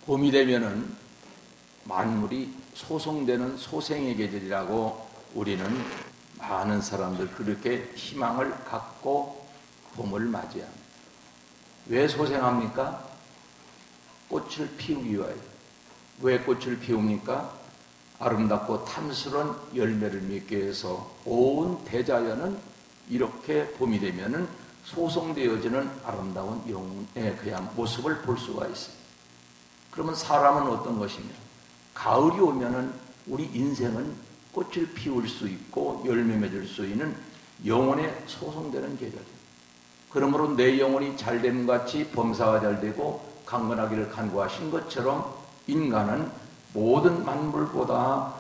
봄이 되면은 만물이 소송되는 소생의 계절이라고 우리는 많은 사람들 그렇게 희망을 갖고 봄을 맞이합니다. 왜 소생합니까? 꽃을 피우기 위하여. 왜 꽃을 피웁니까? 아름답고 탐스러운 열매를 맺기 위해서 온 대자연은 이렇게 봄이 되면은 소송되어지는 아름다운 영혼의 그냥 모습을 볼 수가 있습니다. 그러면 사람은 어떤 것이냐? 가을이 오면은 우리 인생은 꽃을 피울 수 있고 열매 맺을 수 있는 영혼의 소송되는 계절입니다. 그러므로 내 영혼이 잘됨 같이 범사가 잘되고 강건하기를 간구하신 것처럼 인간은 모든 만물보다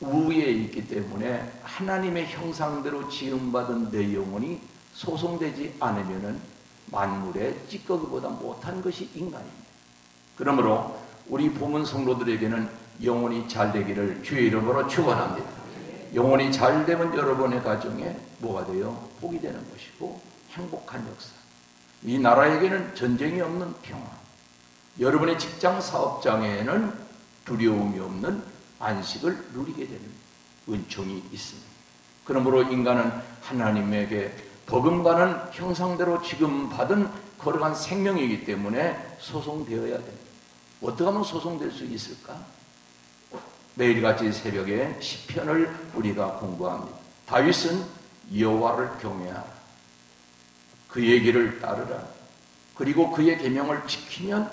우위에 있기 때문에 하나님의 형상대로 지음받은 내 영혼이 소송되지 않으면은 만물의 찌꺼기보다 못한 것이 인간입니다. 그러므로 우리 보문 성도들에게는 영혼이 잘 되기를 주의 이름으로 축원합니다. 영혼이 잘 되면 여러분의 가정에 뭐가 돼요? 복이 되는 것이고 행복한 역사. 이 나라에게는 전쟁이 없는 평화. 여러분의 직장 사업장에는 두려움이 없는 안식을 누리게 되는 은총이 있습니다. 그러므로 인간은 하나님에게 버금가는 형상대로 지금 받은 거룩한 생명이기 때문에 소송되어야 됩니다. 어떻게 하면 소송될 수 있을까? 매일같이 새벽에 시편을 우리가 공부합니다. 다윗은 여호와를 경외하라. 그 얘기를 따르라. 그리고 그의 계명을 지키면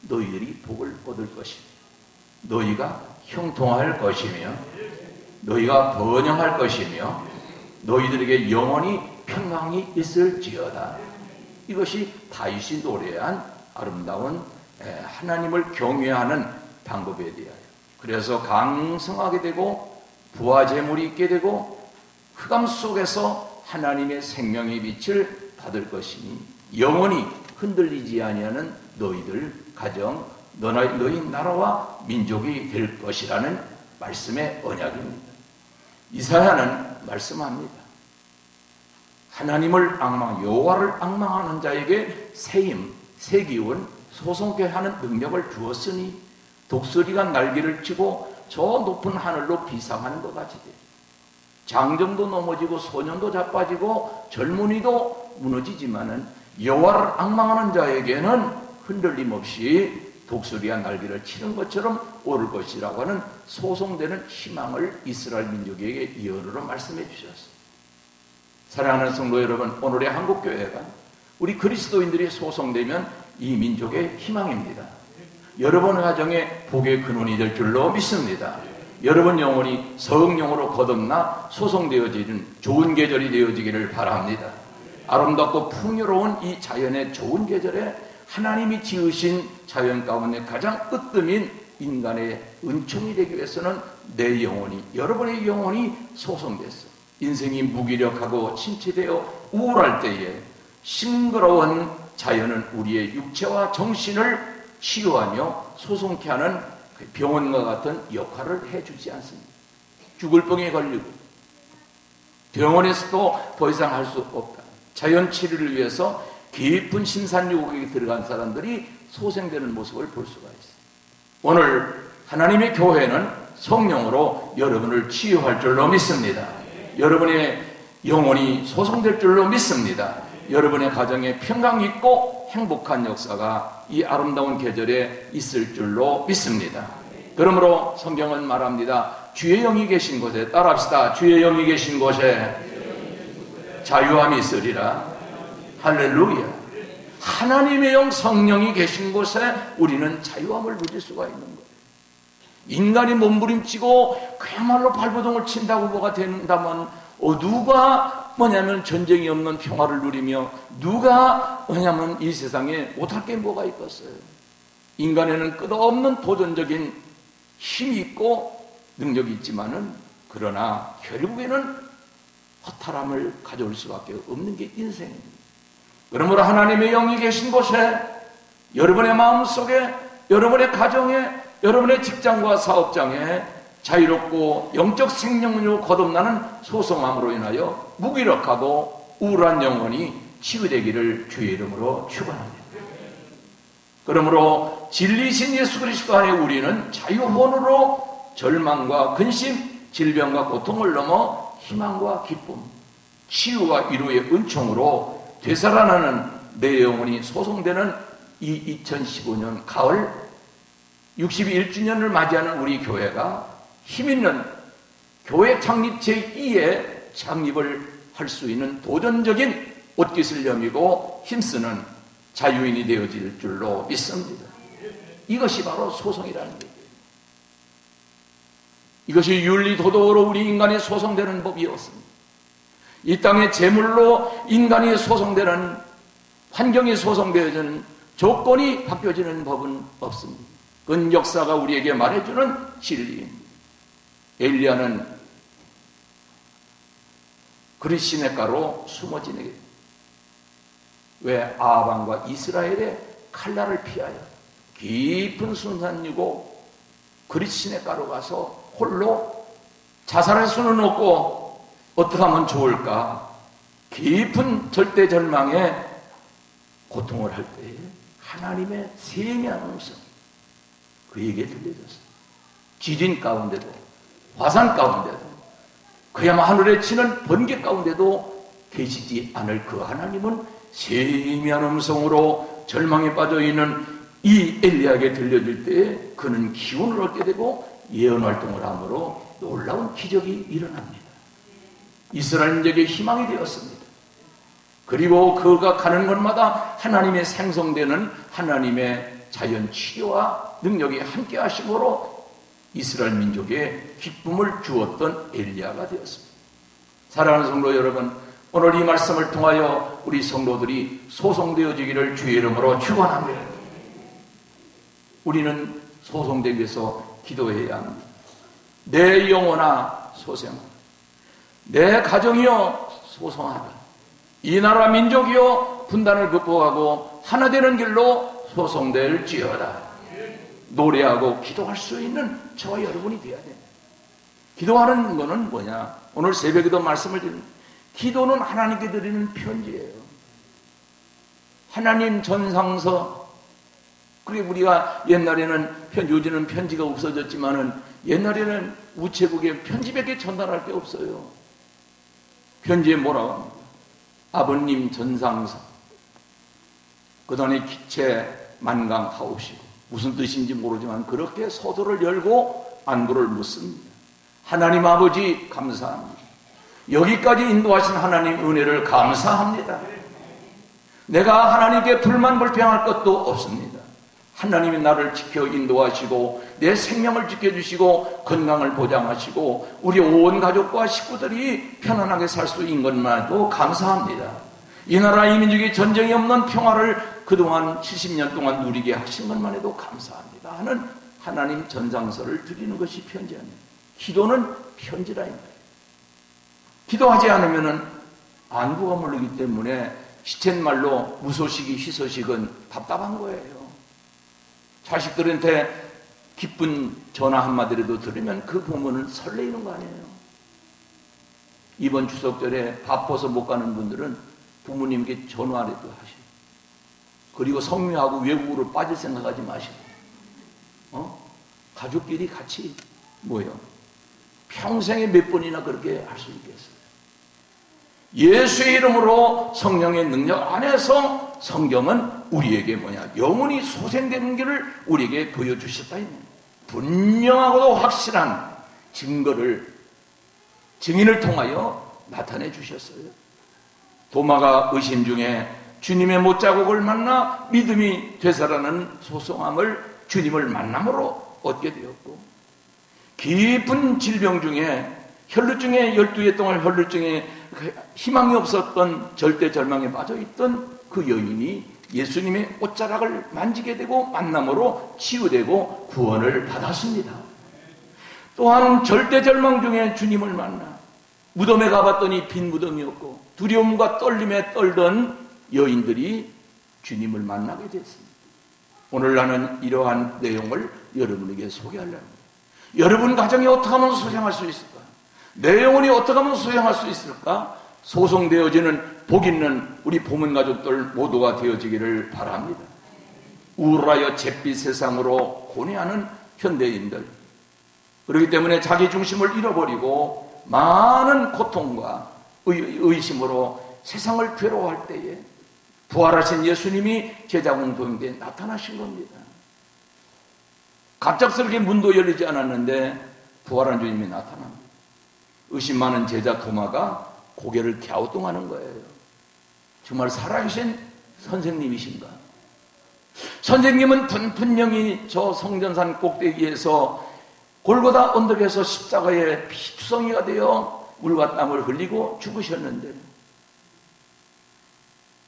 너희들이 복을 얻을 것이며 너희가 형통할 것이며 너희가 번영할 것이며 너희들에게 영원히 평강이 있을지어다. 이것이 다윗이 노래한 아름다운 하나님을 경외하는 방법에 대하여. 그래서 강성하게 되고 부와 재물이 있게 되고 흑암 속에서 하나님의 생명의 빛을 받을 것이니 영원히 흔들리지 아니하는 너희들 가정 너희 나라와 민족이 될 것이라는 말씀의 언약입니다. 이사야는 말씀합니다. 하나님을 여호와를 앙망하는 자에게 새힘, 새 기운, 소송케 하는 능력을 주었으니 독수리가 날개를 치고 저 높은 하늘로 비상하는 것 같이 돼. 장정도 넘어지고 소년도 자빠지고 젊은이도 무너지지만은 여호와를 앙망하는 자에게는 흔들림 없이 독수리가 날개를 치는 것처럼 오를 것이라고 하는 소송되는 희망을 이스라엘 민족에게 예언으로 말씀해 주셨습니다. 사랑하는 성도 여러분, 오늘의 한국교회가 우리 그리스도인들이 소송되면 이 민족의 희망입니다. 여러분의 가정에 복의 근원이 될 줄로 믿습니다. 여러분 영혼이 성령으로 거듭나 소송되어지는 좋은 계절이 되어지기를 바랍니다. 아름답고 풍요로운 이 자연의 좋은 계절에 하나님이 지으신 자연 가운데 가장 으뜸인 인간의 은총이 되기 위해서는 내 영혼이, 여러분의 영혼이 소송됐어. 인생이 무기력하고 침체되어 우울할 때에 싱그러운 자연은 우리의 육체와 정신을 치유하며 소송케 하는 병원과 같은 역할을 해주지 않습니다. 죽을 병에 걸리고 병원에서도 더 이상 할 수 없다. 자연 치료를 위해서 깊은 심산유곡에 들어간 사람들이 소생되는 모습을 볼 수가 있습니다. 오늘 하나님의 교회는 성령으로 여러분을 치유할 줄로 믿습니다. 여러분의 영혼이 소송될 줄로 믿습니다. 여러분의 가정에 평강 있고 행복한 역사가 이 아름다운 계절에 있을 줄로 믿습니다. 그러므로 성경은 말합니다. 주의 영이 계신 곳에, 따라합시다. 주의 영이 계신 곳에 자유함이 있으리라. 할렐루야. 하나님의 영 성령이 계신 곳에 우리는 자유함을 누릴 수가 있는 거예요. 인간이 몸부림치고 그야말로 발버둥을 친다고 뭐가 된다면 누가 뭐냐면 전쟁이 없는 평화를 누리며 누가 뭐냐면 이 세상에 못할 게 뭐가 있겠어요. 인간에는 끝없는 도전적인 힘이 있고 능력이 있지만은 그러나 결국에는 허탈함을 가져올 수밖에 없는 게 인생입니다. 그러므로 하나님의 영이 계신 곳에 여러분의 마음속에 여러분의 가정에 여러분의 직장과 사업장에 자유롭고 영적 생명으로 거듭나는 소송함으로 인하여 무기력하고 우울한 영혼이 치유되기를 주의 이름으로 축원합니다. 그러므로 진리신 예수 그리스도 안에 우리는 자유혼으로 절망과 근심, 질병과 고통을 넘어 희망과 기쁨, 치유와 위로의 은총으로 되살아나는 내 영혼이 소송되는 이 2015년 가을 61주년을 맞이하는 우리 교회가 힘있는 교회 창립 제2의 창립을 할 수 있는 도전적인 옷깃을 여미고 힘쓰는 자유인이 되어질 줄로 믿습니다. 이것이 바로 소송이라는 얘기예요. 이것이 윤리도덕으로 우리 인간이 소송되는 법이었습니다. 이 땅의 재물로 인간이 소송되는, 환경이 소송되어지는, 조건이 바뀌어지는 법은 없습니다. 그건 역사가 우리에게 말해주는 진리입니다. 엘리야는 그리 시냇가로 숨어 지내게 됩니다. 왜? 아합왕과 이스라엘의 칼날을 피하여 깊은 순산이고 그리 시냇가로 가서 홀로 자살할 수는 없고 어떻게 하면 좋을까? 깊은 절대절망에 고통을 할 때에 하나님의 세미한 음성 그에게 들려졌어요. 지진 가운데도, 화산 가운데도, 그야말로 하늘에 치는 번개 가운데도 계시지 않을 그 하나님은 세미한 음성으로 절망에 빠져있는 이 엘리야에게 들려질 때에 그는 기운을 얻게 되고 예언활동을 함으로 놀라운 기적이 일어납니다. 이스라엘 민족의 희망이 되었습니다. 그리고 그가 가는 곳마다 하나님의 생성되는 하나님의 자연 치료와 능력이 함께 하심으로 이스라엘 민족에 기쁨을 주었던 엘리야가 되었습니다. 사랑하는 성도 여러분, 오늘 이 말씀을 통하여 우리 성도들이 소송되어지기를 주의 이름으로 축원합니다. 우리는 소송되기 위해서 기도해야 합니다. 내 영혼아 소생하라. 내 가정이여 소송하라. 이 나라 민족이여 분단을 극복하고 하나 되는 길로 소송될지어다. 노래하고 기도할 수 있는 저와 여러분이 되어야 됩니다. 기도하는 거는 뭐냐? 오늘 새벽에도 말씀을 드립니다. 기도는 하나님께 드리는 편지예요. 하나님 전상서. 그리고 우리가 옛날에는 요즘은 편지가 없어졌지만은 옛날에는 우체국에 편지밖에 전달할 게 없어요. 편지에 뭐라고 합니까? 아버님 전상서. 그 다음에 기체 만강하옵시고. 무슨 뜻인지 모르지만 그렇게 서도를 열고 안부를 묻습니다. 하나님 아버지 감사합니다. 여기까지 인도하신 하나님 은혜를 감사합니다. 내가 하나님께 불만 불평할 것도 없습니다. 하나님이 나를 지켜 인도하시고 내 생명을 지켜주시고 건강을 보장하시고 우리 온 가족과 식구들이 편안하게 살 수 있는 것만도 감사합니다. 이 나라 이 민족이 전쟁이 없는 평화를 그동안 70년 동안 누리게 하신 것만 해도 감사합니다 하는 하나님 전상서를 드리는 것이 편지 아닙니다. 기도는 편지라 이 말이에요. 기도하지 않으면 안부가 모르기 때문에 시쳇말로 무소식이 희소식은 답답한 거예요. 자식들한테 기쁜 전화 한마디라도 들으면 그 부모는 설레이는 거 아니에요. 이번 추석절에 바빠서 못 가는 분들은 부모님께 전화라도 하시고, 그리고 성묘하고 외국으로 빠질 생각하지 마시고, 가족끼리 같이 모여 평생에 몇 번이나 그렇게 할 수 있겠어요. 예수의 이름으로 성령의 능력 안에서 성경은 우리에게 뭐냐? 영혼이 소생되는 길을 우리에게 보여주셨다. 분명하고도 확실한 증인을 통하여 나타내 주셨어요. 도마가 의심 중에 주님의 못자국을 만나 믿음이 되살아나는 소송함을 주님을 만남으로 얻게 되었고, 깊은 질병 중에 혈루증에 12해 동안 혈루증에 희망이 없었던 절대절망에 빠져있던 그 여인이 예수님의 옷자락을 만지게 되고 만남으로 치유되고 구원을 받았습니다. 또한 절대절망 중에 주님을 만나 무덤에 가봤더니 빈 무덤이었고 두려움과 떨림에 떨던 여인들이 주님을 만나게 됐습니다. 오늘 나는 이러한 내용을 여러분에게 소개하려고 합니다. 여러분 가정이 어떻게 하면 소생할 수 있을까? 내 영혼이 어떻게 하면 소생할 수 있을까? 소송되어지는 복 있는 우리 보문 가족들 모두가 되어지기를 바랍니다. 우울하여 잿빛 세상으로 고뇌하는 현대인들, 그렇기 때문에 자기 중심을 잃어버리고 많은 고통과 의심으로 세상을 괴로워할 때에 부활하신 예수님이 제자 공동체에 나타나신 겁니다. 갑작스럽게 문도 열리지 않았는데 부활한 주님이 나타납니다. 의심 많은 제자 도마가 고개를 갸우뚱하는 거예요. 정말 살아계신 선생님이신가? 선생님은 분명히 저 성전산 꼭대기에서 골고다 언덕에서 십자가에 피투성이가 되어 물과 땀을 흘리고 죽으셨는데,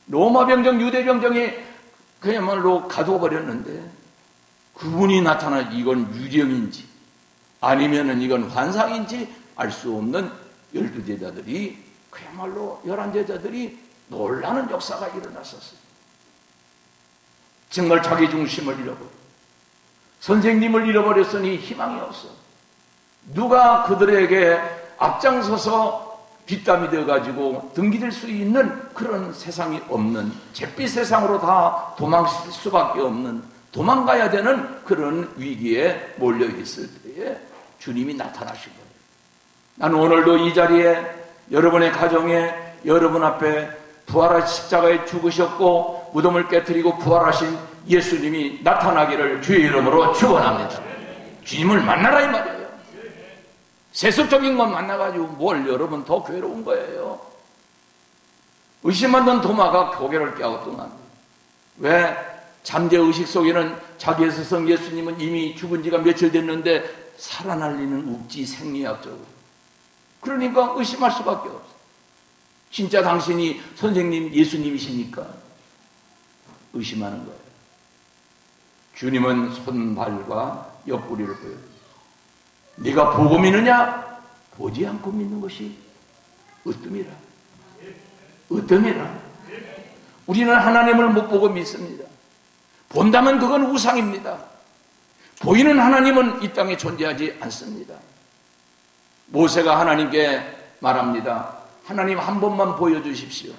로마 병정, 유대 병정이 그야말로 가둬버렸는데, 그분이 나타나 이건 유령인지 아니면은 이건 환상인지 알 수 없는 12제자들이, 그야말로 11제자들이 놀라는 역사가 일어났었어요. 정말 자기 중심을 잃어버려, 선생님을 잃어버렸으니 희망이 없어. 누가 그들에게 앞장서서 뒷담이 되어가지고 등기될 수 있는 그런 세상이 없는, 잿빛 세상으로 다 도망칠 수밖에 없는, 도망가야 되는 그런 위기에 몰려있을 때에 주님이 나타나신 거예요. 나는 오늘도 이 자리에 여러분의 가정에, 여러분 앞에 부활하신 십자가에 죽으셨고 무덤을 깨뜨리고 부활하신 예수님이 나타나기를 주의 이름으로 축원합니다. 주님을 만나라 이 말이에요. 세속적인 것 만나가지고 뭘 여러분 더 괴로운 거예요. 의심하던 도마가 고개를 갸우뚱합니다. 왜? 잠재의식 속에는 자기의 스승 예수님은 이미 죽은 지가 며칠 됐는데 살아날 리는 없지, 생리학적으로. 그러니까 의심할 수밖에 없어. 진짜 당신이 선생님 예수님이시니까 의심하는 거예요. 주님은 손발과 옆구리를 보여요. 네가 보고 믿느냐? 보지 않고 믿는 것이 으뜸이라. 으뜸이라. 우리는 하나님을 못 보고 믿습니다. 본다면 그건 우상입니다. 보이는 하나님은 이 땅에 존재하지 않습니다. 모세가 하나님께 말합니다. 하나님 한 번만 보여주십시오.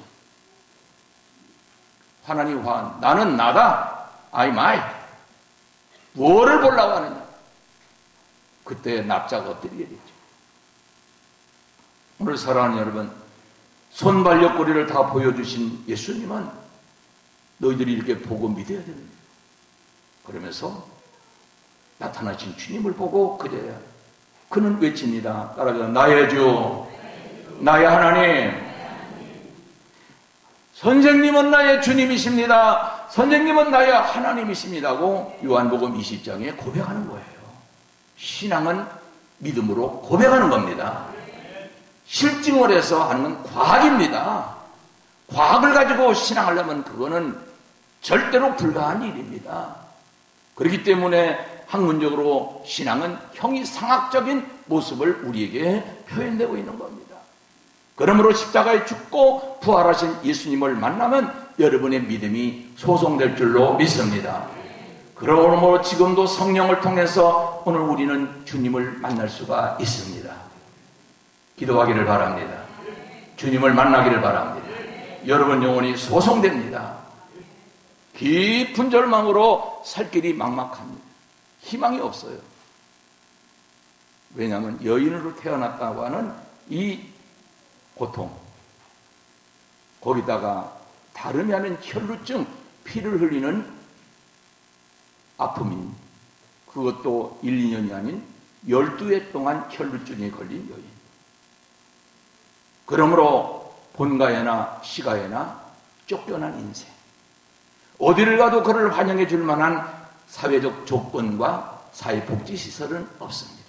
하나님 화, 나는 나다. I might. 뭐를 보려고 하느냐? 그때 납작 엎드리게 되죠. 오늘 사랑하는 여러분, 손발 옆구리를 다 보여주신 예수님은 너희들이 이렇게 보고 믿어야 됩니다. 그러면서 나타나신 주님을 보고 그래야 그는 외칩니다. 따라서 나의 주, 나의 하나님. 선생님은 나의 주님이십니다. 선생님은 나의 하나님이십니다고 요한복음 20장에 고백하는 거예요. 신앙은 믿음으로 고백하는 겁니다. 실증을 해서 하는 과학입니다. 과학을 가지고 신앙하려면 그거는 절대로 불가한 일입니다. 그렇기 때문에 학문적으로 신앙은 형이상학적인 모습을 우리에게 표현되고 있는 겁니다. 그러므로 십자가에 죽고 부활하신 예수님을 만나면 여러분의 믿음이 소송될 줄로 믿습니다. 그러므로 지금도 성령을 통해서 오늘 우리는 주님을 만날 수가 있습니다. 기도하기를 바랍니다. 주님을 만나기를 바랍니다. 여러분 영혼이 소송됩니다. 깊은 절망으로 살 길이 막막합니다. 희망이 없어요. 왜냐하면 여인으로 태어났다고 하는 이 고통, 거기다가 다름이 아닌 혈루증, 피를 흘리는 아픔인, 그것도 1, 2년이 아닌 12해 동안 혈루증에 걸린 여인. 그러므로 본가에나 시가에나 쫓겨난 인생, 어디를 가도 그를 환영해 줄 만한 사회적 조건과 사회복지시설은 없습니다.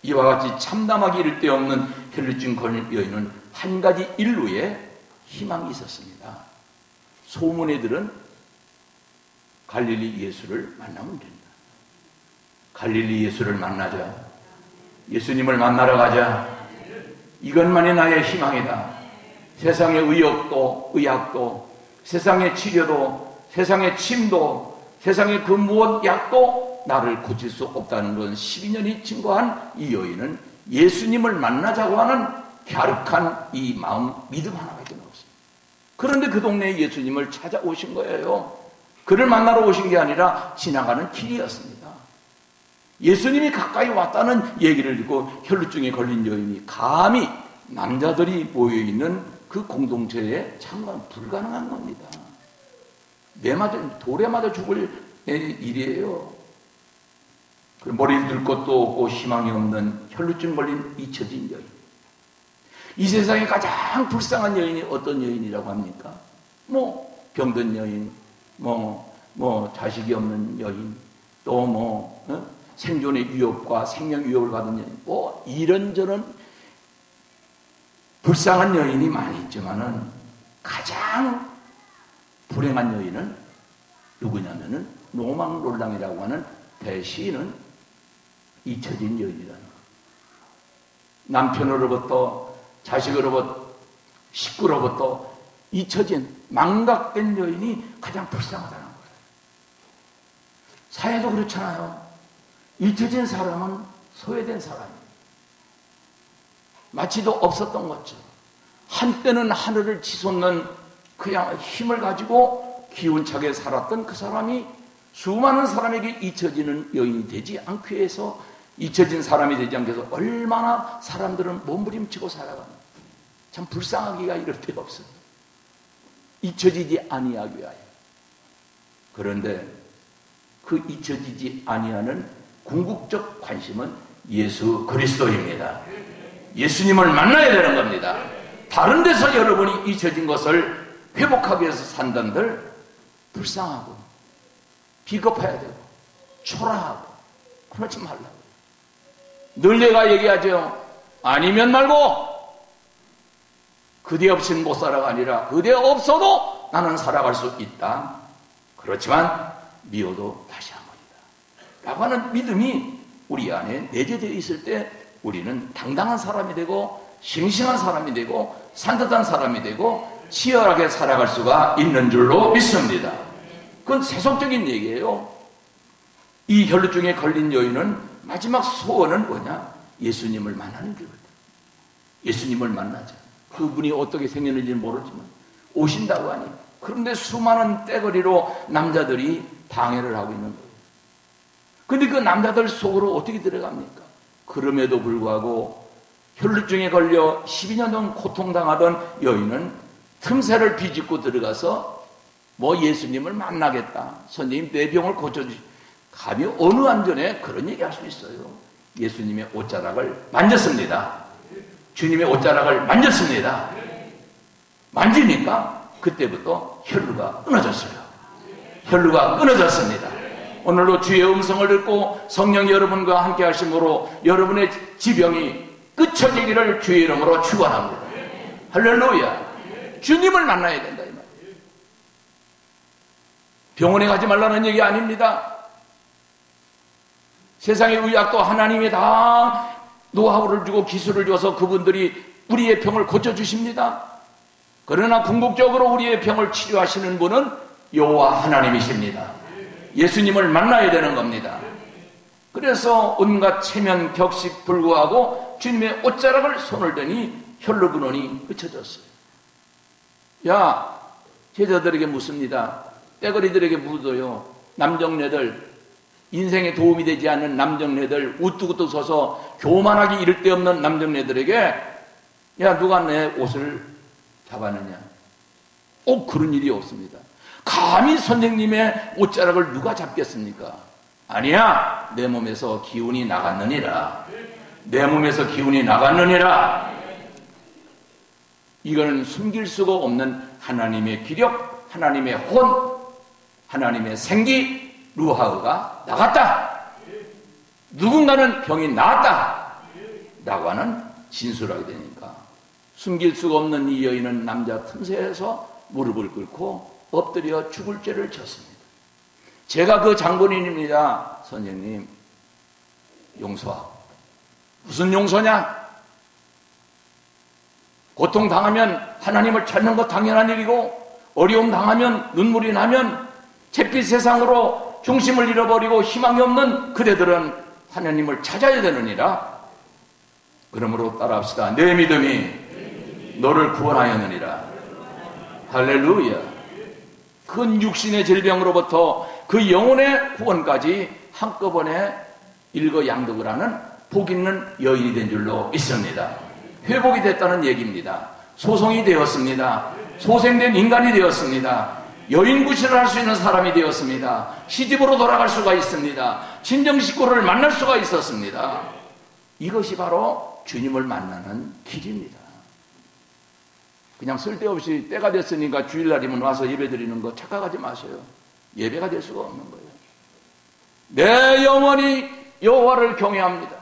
이와 같이 참담하기 이를 데 없는 혈루증 걸린 여인은 한 가지 인류에 희망이 있었습니다. 소문에 들은 갈릴리 예수를 만나면 된다. 갈릴리 예수를 만나자. 예수님을 만나러 가자. 이것만이 나의 희망이다. 세상의 의학도, 세상의 치료도, 세상의 침도, 세상의 그 무엇 약도 나를 고칠 수 없다는 건 12년이 증거한 이 여인은 예수님을 만나자고 하는 갸륵한 이 마음, 믿음 하나밖에 없습니다. 그런데 그 동네에 예수님을 찾아오신 거예요. 그를 만나러 오신 게 아니라 지나가는 길이었습니다. 예수님이 가까이 왔다는 얘기를 듣고 혈루증에 걸린 여인이 감히 남자들이 모여있는 그 공동체에 참관 불가능한 겁니다. 돌에 맞아 죽을 일이에요. 머리를 들 것도 없고 희망이 없는 혈루증 걸린 잊혀진 여인. 이 세상에 가장 불쌍한 여인이 어떤 여인이라고 합니까? 병든 여인, 자식이 없는 여인, 또 생존의 위협과 생명 위협을 받은 여인, 이런저런 불쌍한 여인이 많이 있지만은 가장 불행한 여인은 누구냐면은 노망롤랑이라고 하는 대시인은 잊혀진 여인이라는 것. 남편으로부터, 자식으로부터, 식구로부터 잊혀진 망각된 여인이 가장 불쌍하다는 거예요. 사회도 그렇잖아요. 잊혀진 사람은 소외된 사람이에요. 마치도 없었던 것처럼 한때는 하늘을 치솟는 그냥 힘을 가지고 기운차게 살았던 그 사람이 수많은 사람에게 잊혀지는 여인이 되지 않기 위해서, 잊혀진 사람이 되지 않기 위해서 얼마나 사람들은 몸부림치고 살아가는, 참 불쌍하기가 이럴 데가 없어요. 잊혀지지 아니하기 위하여. 그런데 그 잊혀지지 아니하는 궁극적 관심은 예수 그리스도입니다. 예수님을 만나야 되는 겁니다. 다른 데서 여러분이 잊혀진 것을 회복하기 위해서 산단들 불쌍하고 비겁해야 되고 초라하고 그러지 말라고. 늘 내가 얘기하죠. 아니면 말고, 그대 없이는 못 살아가 아니라 그대 없어도 나는 살아갈 수 있다. 그렇지만 미워도 다시 한 번이다 라고 하는 믿음이 우리 안에 내재되어 있을 때 우리는 당당한 사람이 되고 싱싱한 사람이 되고 산뜻한 사람이 되고 치열하게 살아갈 수가 있는 줄로 믿습니다. 그건 세속적인 얘기예요. 이 혈루증에 걸린 여인은 마지막 소원은 뭐냐? 예수님을 만나는 거거든요. 예수님을 만나자. 그분이 어떻게 생겼는지는 모르지만 오신다고 하니, 그런데 수많은 떼거리로 남자들이 방해를 하고 있는 거예요. 그런데 그 남자들 속으로 어떻게 들어갑니까? 그럼에도 불구하고 혈루증에 걸려 12년 동안 고통당하던 여인은 틈새를 비집고 들어가서 예수님을 만나겠다. 선생님 내 병을 고쳐주시. 감히 어느 안전에 그런 얘기 할 수 있어요. 예수님의 옷자락을 만졌습니다. 주님의 옷자락을 만졌습니다. 만지니까 그때부터 혈루가 끊어졌어요. 혈루가 끊어졌습니다. 오늘도 주의 음성을 듣고 성령 여러분과 함께 하심으로 여러분의 지병이 끝쳐지기를 주의 이름으로 축원합니다. 할렐루야. 주님을 만나야 된다 이 말이에요. 병원에 가지 말라는 얘기 아닙니다. 세상의 의학도 하나님이 다 노하우를 주고 기술을 줘서 그분들이 우리의 병을 고쳐주십니다. 그러나 궁극적으로 우리의 병을 치료하시는 분은 여호와 하나님이십니다. 예수님을 만나야 되는 겁니다. 그래서 온갖 체면 격식 불구하고 주님의 옷자락을 손을 대니 혈루 근원이 그쳐졌어요. 제자들에게 묻습니다. 떼거리들에게 묻어요. 남정네들, 인생에 도움이 되지 않는 남정네들, 우뚝우뚝 서서 교만하기 이를 데 없는 남정네들에게 누가 내 옷을 잡았느냐? 그런 일이 없습니다. 감히 선생님의 옷자락을 누가 잡겠습니까? 아니야, 내 몸에서 기운이 나갔느니라. 내 몸에서 기운이 나갔느니라. 이거는 숨길 수가 없는 하나님의 기력, 하나님의 혼, 하나님의 생기, 루하흐가 나갔다. 누군가는 병이 나았다 라고 하는 진술하게 되니까 숨길 수가 없는 이 여인은 남자 틈새에서 무릎을 꿇고 엎드려 죽을 죄를 졌습니다. 제가 그 장본인입니다. 선생님, 용서하고. 무슨 용서냐? 고통당하면 하나님을 찾는 것 당연한 일이고, 어려움 당하면 눈물이 나면 잿빛 세상으로 중심을 잃어버리고 희망이 없는 그대들은 하나님을 찾아야 되느니라. 그러므로 따라합시다. 내 믿음이 너를 구원하였느니라. 할렐루야. 큰 육신의 질병으로부터 그 영혼의 구원까지 한꺼번에 일거양득을 하는 복 있는 여인이 된 줄로 믿습니다. 회복이 됐다는 얘기입니다. 소송이 되었습니다. 소생된 인간이 되었습니다. 여인구실을 할 수 있는 사람이 되었습니다. 시집으로 돌아갈 수가 있습니다. 친정 식구를 만날 수가 있었습니다. 이것이 바로 주님을 만나는 길입니다. 그냥 쓸데없이 때가 됐으니까 주일날이면 와서 예배드리는 거 착각하지 마세요. 예배가 될 수가 없는 거예요. 내 영혼이 여호와를 경외합니다.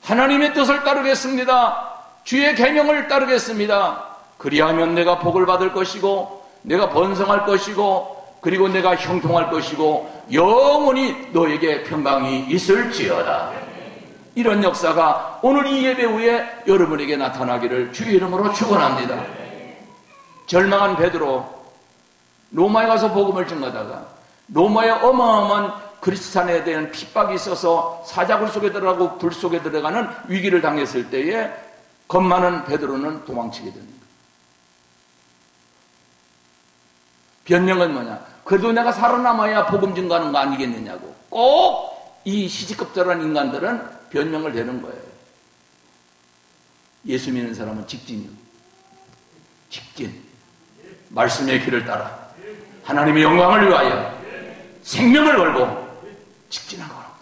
하나님의 뜻을 따르겠습니다. 주의 계명을 따르겠습니다. 그리하면 내가 복을 받을 것이고 내가 번성할 것이고 그리고 내가 형통할 것이고 영원히 너에게 평강이 있을지어다. 이런 역사가 오늘 이 예배 후에 여러분에게 나타나기를 주의 이름으로 축원합니다. 절망한 베드로, 로마에 가서 복음을 전하다가 로마의 어마어마한 그리스도인에 대한 핍박이 있어서 사자굴 속에 들어가고 불 속에 들어가는 위기를 당했을 때에 겁 많은 베드로는 도망치게 됩니다. 변명은 뭐냐? 그래도 내가 살아남아야 복음 증가하는 거 아니겠느냐고. 꼭 이 시시껍절한 인간들은 변명을 대는 거예요. 예수 믿는 사람은 직진이요. 직진. 말씀의 길을 따라 하나님의 영광을 위하여 생명을 걸고 직진한 거랍니다.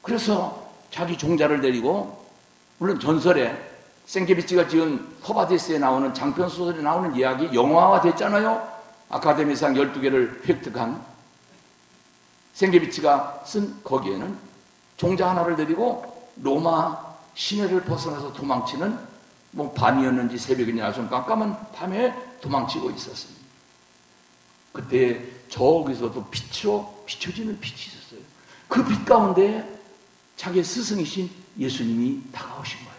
그래서 자기 종자를 데리고, 물론 전설에 생케비치가 지은 허바데스에 나오는 장편 소설에 나오는 이야기 영화화 됐잖아요. 아카데미상 12개를 획득한 생케비치가 쓴 거기에는 종자 하나를 데리고 로마 시내를 벗어나서 도망치는, 뭐 밤이었는지 새벽이냐 좀 깜깜한 밤에 도망치고 있었습니다. 그때 저기서도 비춰지는 빛이 있었어요. 그 빛 가운데 자기의 스승이신 예수님이 다가오신 거예요.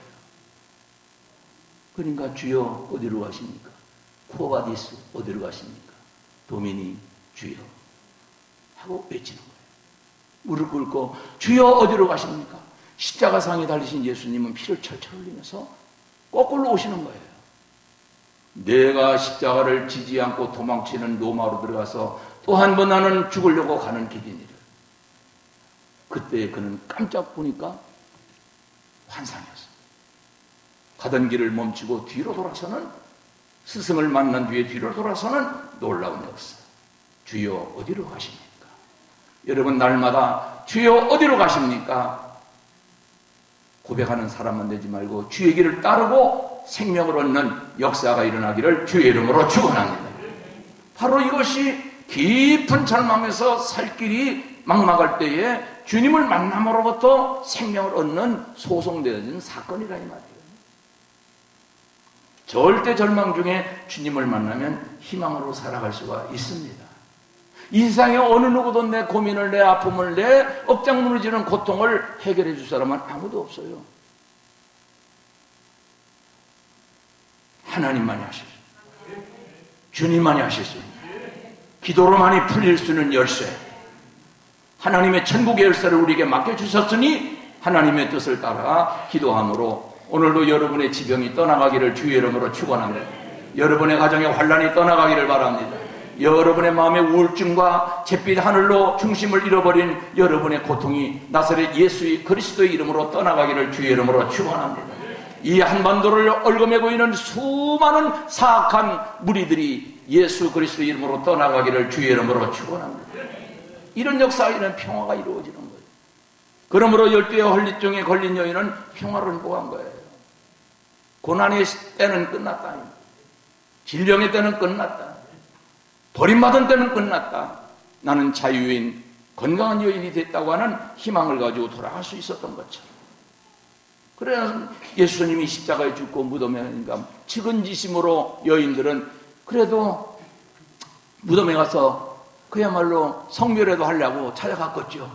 그러니까 주여 어디로 가십니까? 쿠오바디스 어디로 가십니까? 도미니 주여 하고 외치는 거예요. 무릎 꿇고 주여 어디로 가십니까? 십자가상에 달리신 예수님은 피를 철철 흘리면서 거꾸로 오시는 거예요. 내가 십자가를 지지 않고 도망치는 로마로 들어가서 또 한 번 나는 죽으려고 가는 길이니라. 그때 그는 깜짝 보니까 환상이었어요. 가던 길을 멈추고 뒤로 돌아서는, 스승을 만난 뒤에 뒤로 돌아서는 놀라운 역사. 주여 어디로 가십니까? 여러분 날마다 주여 어디로 가십니까? 고백하는 사람만 되지 말고 주의 길을 따르고 생명을 얻는 역사가 일어나기를 주의 이름으로 축원합니다. 바로 이것이 깊은 절망에서 살 길이 막막할 때에 주님을 만남으로부터 생명을 얻는 소송되어진 사건이라 이 말이에요. 절대 절망 중에 주님을 만나면 희망으로 살아갈 수가 있습니다. 이 세상에 어느 누구도 내 고민을, 내 아픔을, 내 억장 무너지는 고통을 해결해 줄 사람은 아무도 없어요. 하나님만이 하실 수 있어요. 주님만이 하실 수 있어요. 기도로만이 풀릴 수 있는 열쇠, 하나님의 천국의 열쇠를 우리에게 맡겨주셨으니 하나님의 뜻을 따라 기도함으로 오늘도 여러분의 지병이 떠나가기를 주의 이름으로 축원합니다. 여러분의 가정의 환난이 떠나가기를 바랍니다. 여러분의 마음의 우울증과 잿빛 하늘로 중심을 잃어버린 여러분의 고통이 나사렛 예수 그리스도의 이름으로 떠나가기를 주의 이름으로 축원합니다. 이 한반도를 얽어매고 있는 수많은 사악한 무리들이 예수 그리스도의 이름으로 떠나가기를 주의 이름으로 축원합니다. 이런 역사와 이런 평화가 이루어지는 거예요. 그러므로 12의 헐리병에 걸린 여인은 평화를 행복한 거예요. 고난의 때는 끝났다. 질병의 때는 끝났다. 버림받은 때는 끝났다. 나는 자유인, 건강한 여인이 됐다고 하는 희망을 가지고 돌아갈 수 있었던 것처럼. 그래서 예수님이 십자가에 죽고 무덤에 측은지심으로 여인들은 그래도 무덤에 가서 그야말로 성묘라도 하려고 찾아갔겠죠.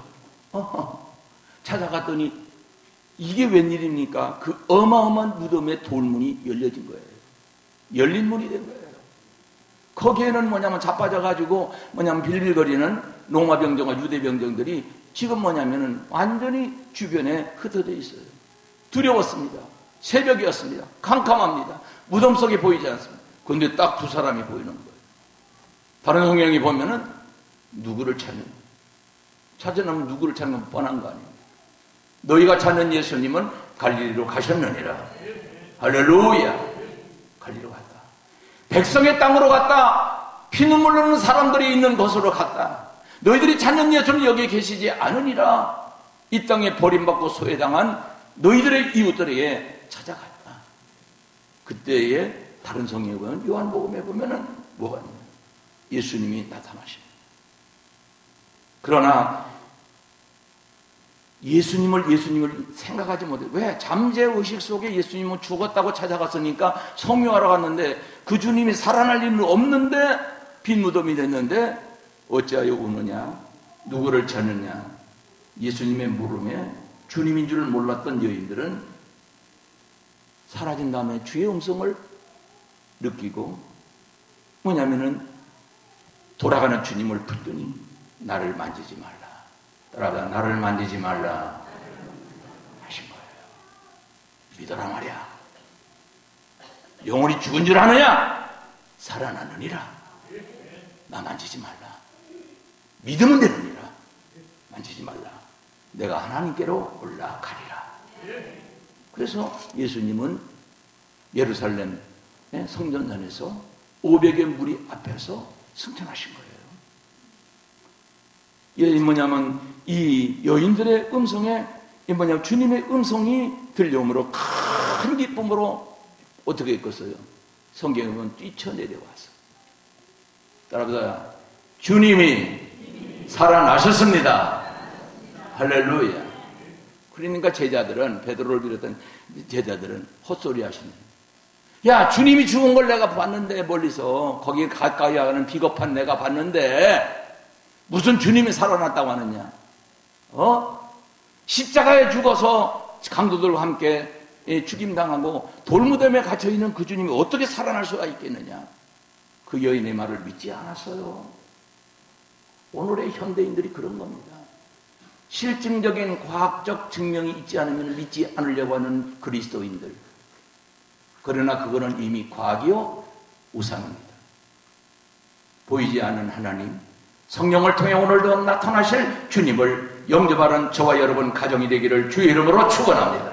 찾아갔더니 이게 웬일입니까? 그 어마어마한 무덤의 돌문이 열려진 거예요. 열린 문이 된 거예요. 거기에는 뭐냐면 자빠져가지고 빌빌거리는 로마 병정과 유대 병정들이 지금 뭐냐면은 완전히 주변에 흩어져 있어요. 두려웠습니다. 새벽이었습니다. 캄캄합니다. 무덤 속에 보이지 않습니다. 그런데 딱 두 사람이 보이는 거예요. 다른 성경에 보면은 누구를 찾으면 누구를 찾는 뻔한 거 아니에요. 너희가 찾는 예수님은 갈릴리로 가셨느니라. 할렐루야. 갈릴리로 갔다. 백성의 땅으로 갔다. 피눈물 흘리는 사람들이 있는 곳으로 갔다. 너희들이 찾는 예수는 여기에 계시지 않으니라. 이 땅에 버림받고 소외당한 너희들의 이웃들에게 찾아갔다. 그때에 다른 성경에 보면 요한복음에 보면은 뭐가 있냐? 예수님이 나타나십니다. 그러나 예수님을 생각하지 못해. 왜? 잠재의식 속에 예수님은 죽었다고 찾아갔으니까 성묘하러 갔는데 그 주님이 살아날 일은 없는데 빈 무덤이 됐는데 어찌하여 우느냐? 누구를 찾느냐? 예수님의 물음에 주님인 줄 몰랐던 여인들은 사라진 다음에 주의 음성을 느끼고 뭐냐면은 돌아가는 주님을 붙더니 나를 만지지 말라. 따라가 나를 만지지 말라 하신 거예요. 믿어라 말이야. 영혼이 죽은 줄 아느냐? 살아나느니라. 나 만지지 말라. 믿으면 되느니라. 만지지 말라. 내가 하나님께로 올라가리라. 그래서 예수님은 예루살렘 성전전에서 500의 무리 앞에서 승천하신 거예요. 이 뭐냐면 이 여인들의 음성에 주님의 음성이 들려오므로 큰 기쁨으로 어떻게 했겠어요? 성경에 보면 뛰쳐내려와서 따라보자. 주님이 살아나셨습니다. 할렐루야. 그러니까 제자들은 베드로를 비롯한 제자들은 헛소리 하시네. 야, 주님이 죽은 걸 내가 봤는데 멀리서 거기에 가까이 가는 비겁한 내가 봤는데 무슨 주님이 살아났다고 하느냐? 십자가에 죽어서 강도들과 함께 죽임당하고 돌무덤에 갇혀있는 그 주님이 어떻게 살아날 수가 있겠느냐? 그 여인의 말을 믿지 않았어요. 오늘의 현대인들이 그런 겁니다. 실증적인 과학적 증명이 있지 않으면 믿지 않으려고 하는 그리스도인들. 그러나 그거는 이미 과학이요 우상입니다. 보이지 않는 하나님, 성령을 통해 오늘도 나타나실 주님을 영접하는 저와 여러분 가정이 되기를 주의 이름으로 축원합니다.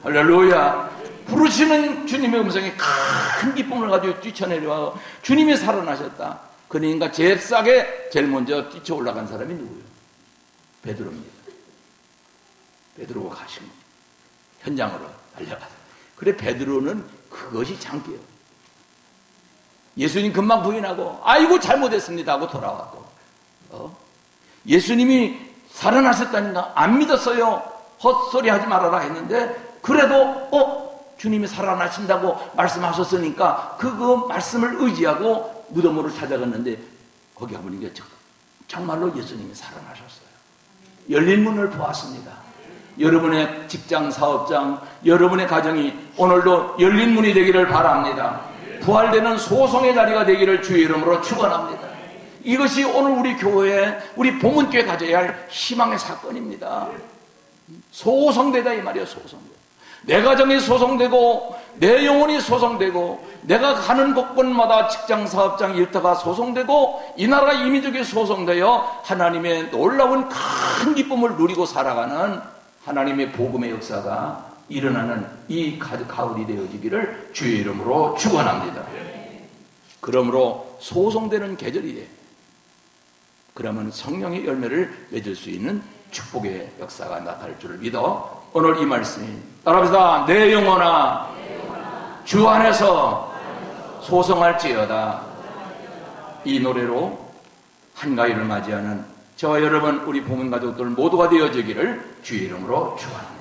할렐루야. 부르시는 주님의 음성이 큰 기쁨을 가지고 뛰쳐내려와 주님이 살아나셨다. 그러니까 제일 싸게 제일 먼저 뛰쳐 올라간 사람이 누구예요? 베드로입니다. 베드로가 가신 겁니다. 현장으로 달려가서. 그래 베드로는 그것이 장기예요. 예수님 금방 부인하고 아이고 잘못했습니다 하고 돌아왔고 예수님이 살아나셨다니까 안 믿었어요. 헛소리 하지 말아라 했는데 그래도 주님이 살아나신다고 말씀하셨으니까 그 말씀을 의지하고 무덤으로 찾아갔는데 거기 가보니까 정말로 예수님이 살아나셨어요. 열린 문을 보았습니다. 여러분의 직장, 사업장, 여러분의 가정이 오늘도 열린 문이 되기를 바랍니다. 부활되는 소송의 자리가 되기를 주의 이름으로 축원합니다. 이것이 오늘 우리 교회, 우리 보문교회 가져야 할 희망의 사건입니다. 소송되다 이 말이에요. 소송되다. 내 가정이 소송되고 내 영혼이 소송되고 내가 가는 곳곳마다 직장, 사업장, 일터가 소송되고 이 나라 이민족이 소송되어 하나님의 놀라운 큰 기쁨을 누리고 살아가는 하나님의 복음의 역사가 일어나는 이 가을이 되어지기를 주의 이름으로 축원합니다. 그러므로 소송되는 계절이에요. 그러면 성령의 열매를 맺을 수 있는 축복의 역사가 나타날 줄을 믿어 오늘 이 말씀이 따라합시다. 내 영혼아 주 안에서 소송할지어다. 이 노래로 한가위를 맞이하는 저와 여러분 우리 부문 가족들 모두가 되어지기를 주의 이름으로 축원합니다.